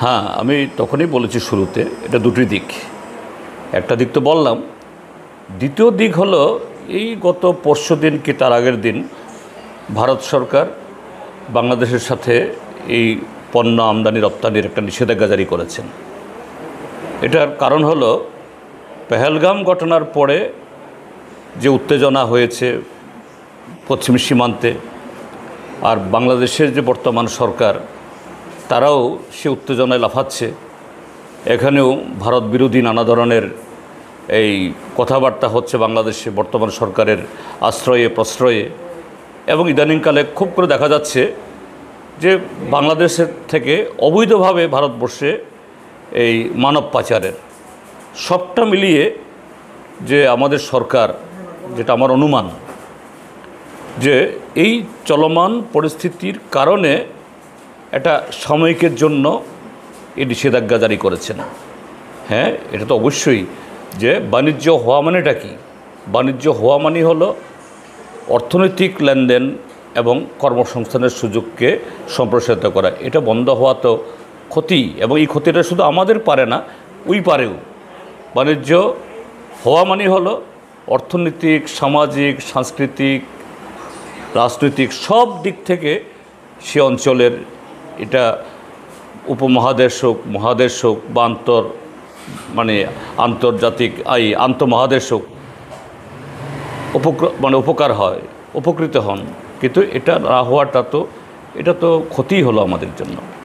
হ্যাঁ, আমি তখনই বলেছি শুরুতে এটা দুটি দিক। একটা দিক তো বললাম, দ্বিতীয় দিক হলো এই গত পরশুদিন কি তার আগের দিন ভারত সরকার বাংলাদেশের সাথে এই পণ্য আমদানি রপ্তানির একটা নিষেধাজ্ঞা জারি করেছেন। এটার কারণ হলো পেহেলগাম ঘটনার পরে যে উত্তেজনা হয়েছে পশ্চিম সীমান্তে, আর বাংলাদেশের যে বর্তমান সরকার তারাও সে উত্তেজনায় লাফাচ্ছে। এখানেও ভারত বিরোধী নানা ধরনের এই কথাবার্তা হচ্ছে বাংলাদেশে বর্তমান সরকারের আশ্রয়ে প্রশ্রয়ে, এবং ইদানিংকালে খুব করে দেখা যাচ্ছে যে বাংলাদেশের থেকে অবৈধভাবে ভারতবর্ষে এই মানব পাচারের সবটা মিলিয়ে যে আমাদের সরকার, যেটা আমার অনুমান, যে এই চলমান পরিস্থিতির কারণে এটা সাময়িকের জন্য এই নিষেধাজ্ঞা জারি করেছেন। হ্যাঁ, এটা তো অবশ্যই যে বাণিজ্য হওয়া মানেটা কি? বাণিজ্য হওয়া মানে হলো অর্থনৈতিক লেনদেন এবং কর্মসংস্থানের সুযোগকে সম্প্রসারিত করা। এটা বন্ধ হওয়া তো ক্ষতি, এবং এই ক্ষতিটা শুধু আমাদের পারে না, ওই পারেও। বাণিজ্য হওয়া মানে হলো অর্থনৈতিক, সামাজিক, সাংস্কৃতিক, রাজনৈতিক সব দিক থেকে সে অঞ্চলের, এটা উপমহাদেশ হোক, মহাদেশ হোক, বা আন্তর্জাতিক আন্তঃমহাদেশ হোক, উপকার হয়, উপকৃত হন। কিন্তু এটা না হওয়াটা তো এটা তো ক্ষতিই হলো আমাদের জন্য।